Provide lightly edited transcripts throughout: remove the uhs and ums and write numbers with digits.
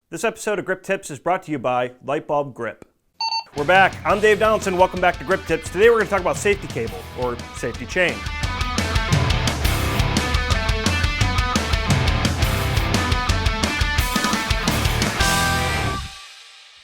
This episode of Grip Tips is brought to you by Lightbulb Grip. We're back. I'm Dave Donaldson. Welcome back to Grip Tips. Today we're going to talk about safety cable, or safety chain.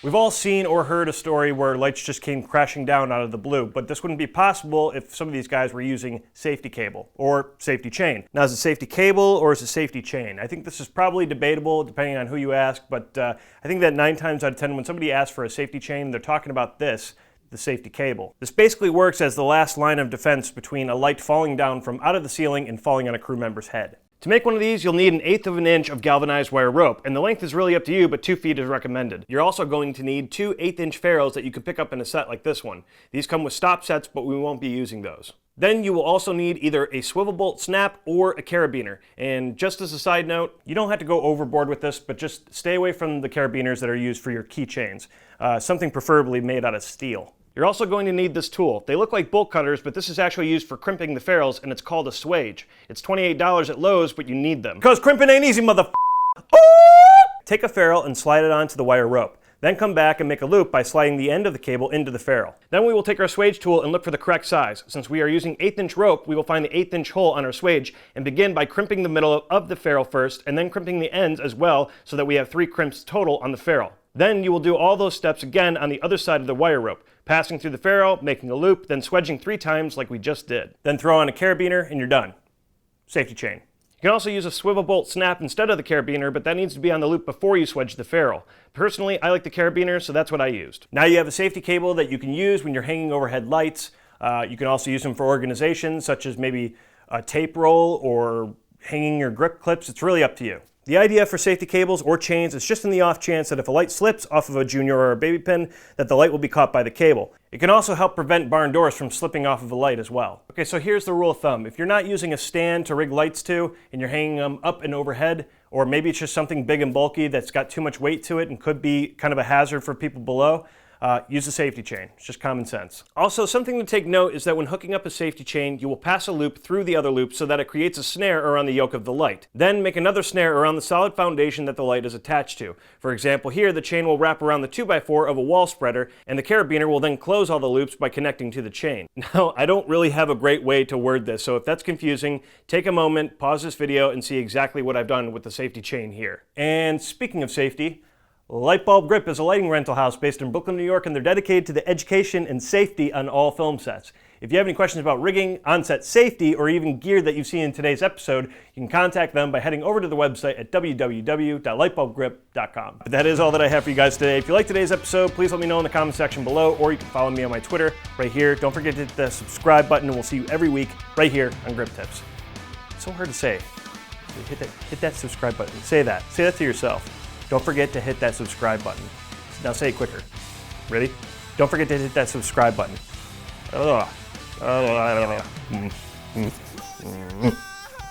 We've all seen or heard a story where lights just came crashing down out of the blue, but this wouldn't be possible if some of these guys were using safety cable or safety chain. Now, is it safety cable or is it safety chain? I think this is probably debatable depending on who you ask, but I think that 9 times out of 10 when somebody asks for a safety chain, they're talking about this, the safety cable. This basically works as the last line of defense between a light falling down from out of the ceiling and falling on a crew member's head. To make one of these, you'll need 1/8 of an inch of galvanized wire rope, and the length is really up to you, but 2 feet is recommended. You're also going to need 2 1/8-inch ferrules that you can pick up in a set like this one. These come with stop sets, but we won't be using those. Then you will also need either a swivel bolt snap or a carabiner. And just as a side note, you don't have to go overboard with this, but just stay away from the carabiners that are used for your keychains. Something preferably made out of steel. You're also going to need this tool. They look like bolt cutters, but this is actually used for crimping the ferrules, and it's called a Swage. It's $28 at Lowe's, but you need them. Because crimping ain't easy, Take a ferrule and slide it onto the wire rope. Then come back and make a loop by sliding the end of the cable into the ferrule. Then we will take our Swage tool and look for the correct size. Since we are using 1/8-inch rope, we will find the 1/8-inch hole on our Swage and begin by crimping the middle of the ferrule first, and then crimping the ends as well, so that we have 3 crimps total on the ferrule. Then you will do all those steps again on the other side of the wire rope, passing through the ferrule, making a loop, then swedging 3 times like we just did. Then throw on a carabiner and you're done. Safety chain. You can also use a swivel bolt snap instead of the carabiner, but that needs to be on the loop before you swedge the ferrule. Personally, I like the carabiner, so that's what I used. Now you have a safety cable that you can use when you're hanging overhead lights. You can also use them for organization, such as maybe a tape roll or hanging your grip clips. It's really up to you. The idea for safety cables or chains is just in the off chance that if a light slips off of a junior or a baby pin, that the light will be caught by the cable. It can also help prevent barn doors from slipping off of a light as well. Okay, so here's the rule of thumb. If you're not using a stand to rig lights to, and you're hanging them up and overhead, or maybe it's just something big and bulky that's got too much weight to it and could be kind of a hazard for people below, use a safety chain. It's just common sense. Also, something to take note is that when hooking up a safety chain, you will pass a loop through the other loop so that it creates a snare around the yoke of the light. Then make another snare around the solid foundation that the light is attached to. For example, here the chain will wrap around the 2x4 of a wall spreader, and the carabiner will then close all the loops by connecting to the chain. Now, I don't really have a great way to word this, so if that's confusing, take a moment, pause this video, and see exactly what I've done with the safety chain here. And speaking of safety, Lightbulb Grip is a lighting rental house based in Brooklyn, New York, and they're dedicated to the education and safety on all film sets. If you have any questions about rigging, on-set safety, or even gear that you've seen in today's episode, you can contact them by heading over to the website at www.lightbulbgrip.com. But that is all that I have for you guys today. If you like today's episode, please let me know in the comment section below, or you can follow me on my Twitter right here. Don't forget to hit the subscribe button, and we'll see you every week right here on Grip Tips. It's so hard to say. Hit that subscribe button. Say that. Say that to yourself. Don't forget to hit that subscribe button. Now say it quicker. Ready? Don't forget to hit that subscribe button.